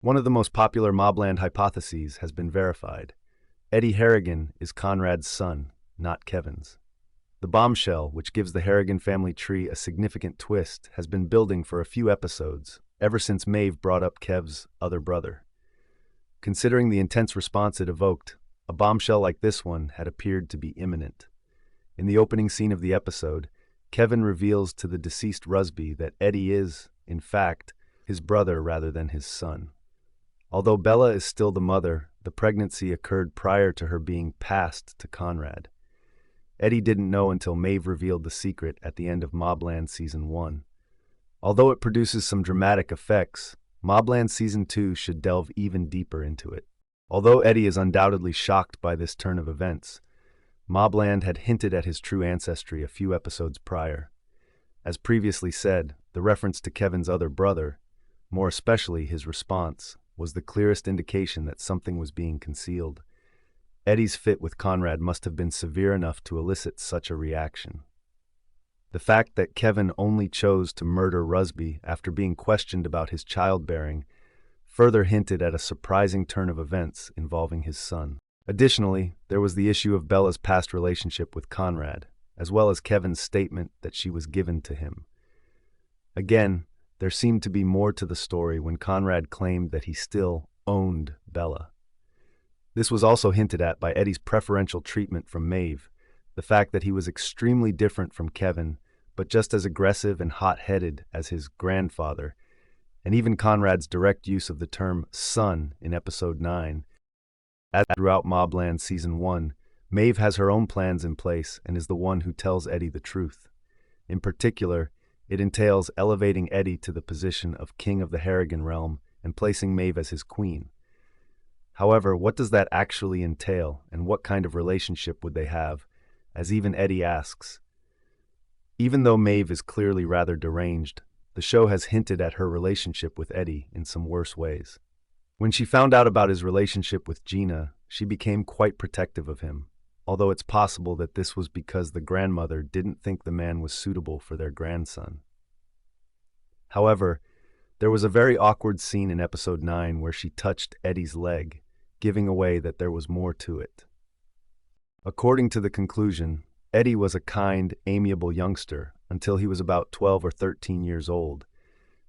One of the most popular Mobland hypotheses has been verified. Eddie Harrigan is Conrad's son, not Kevin's. The bombshell, which gives the Harrigan family tree a significant twist, has been building for a few episodes, ever since Maeve brought up Kev's other brother. Considering the intense response it evoked, a bombshell like this one had appeared to be imminent. In the opening scene of the episode, Kevin reveals to the deceased Rusby that Eddie is, in fact, his brother rather than his son. Although Bella is still the mother, the pregnancy occurred prior to her being passed to Conrad. Eddie didn't know until Maeve revealed the secret at the end of Mobland Season 1. Although it produces some dramatic effects, Mobland Season 2 should delve even deeper into it. Although Eddie is undoubtedly shocked by this turn of events, Mobland had hinted at his true ancestry a few episodes prior. As previously said, the reference to Kevin's other brother, more especially his response, was the clearest indication that something was being concealed. Eddie's fit with Conrad must have been severe enough to elicit such a reaction. The fact that Kevin only chose to murder Rusby after being questioned about his childbearing further hinted at a surprising turn of events involving his son. Additionally, there was the issue of Bella's past relationship with Conrad, as well as Kevin's statement that she was given to him. Again, there seemed to be more to the story when Conrad claimed that he still owned Bella. This was also hinted at by Eddie's preferential treatment from Maeve, the fact that he was extremely different from Kevin, but just as aggressive and hot-headed as his grandfather, and even Conrad's direct use of the term son in Episode 9. As throughout Mobland Season 1, Maeve has her own plans in place and is the one who tells Eddie the truth. In particular, it entails elevating Eddie to the position of king of the Harrigan realm and placing Maeve as his queen. However, what does that actually entail, and what kind of relationship would they have, as even Eddie asks? Even though Maeve is clearly rather deranged, the show has hinted at her relationship with Eddie in some worse ways. When she found out about his relationship with Gina, she became quite protective of him, although it's possible that this was because the grandmother didn't think the man was suitable for their grandson. However, there was a very awkward scene in Episode 9 where she touched Eddie's leg, giving away that there was more to it. According to the conclusion, Eddie was a kind, amiable youngster until he was about 12 or 13 years old,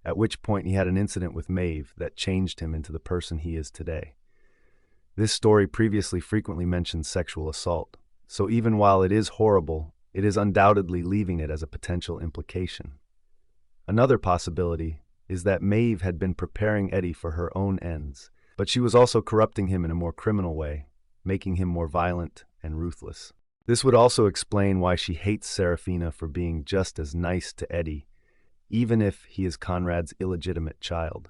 at which point he had an incident with Maeve that changed him into the person he is today. This story previously frequently mentioned sexual assault, so even while it is horrible, it is undoubtedly leaving it as a potential implication. Another possibility is that Maeve had been preparing Eddie for her own ends, but she was also corrupting him in a more criminal way, making him more violent and ruthless. This would also explain why she hates Serafina for being just as nice to Eddie, even if he is Conrad's illegitimate child.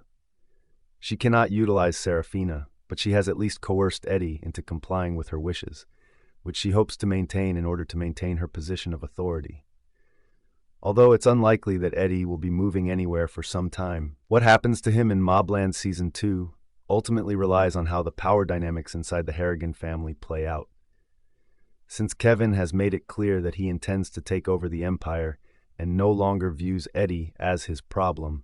She cannot utilize Serafina, but she has at least coerced Eddie into complying with her wishes, which she hopes to maintain in order to maintain her position of authority. Although it's unlikely that Eddie will be moving anywhere for some time, what happens to him in Mobland Season 2 ultimately relies on how the power dynamics inside the Harrigan family play out. Since Kevin has made it clear that he intends to take over the empire and no longer views Eddie as his problem,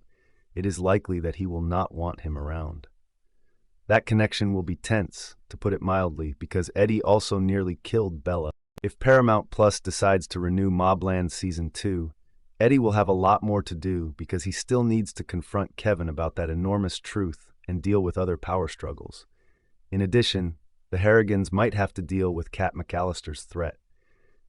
it is likely that he will not want him around. That connection will be tense, to put it mildly, because Eddie also nearly killed Bella. If Paramount Plus decides to renew Mobland Season 2, Eddie will have a lot more to do because he still needs to confront Kevin about that enormous truth and deal with other power struggles. In addition, the Harrigans might have to deal with Cat McAllister's threat.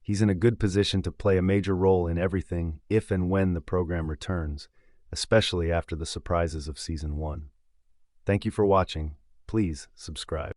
He's in a good position to play a major role in everything if and when the program returns, especially after the surprises of Season 1. Thank you for watching. Please subscribe.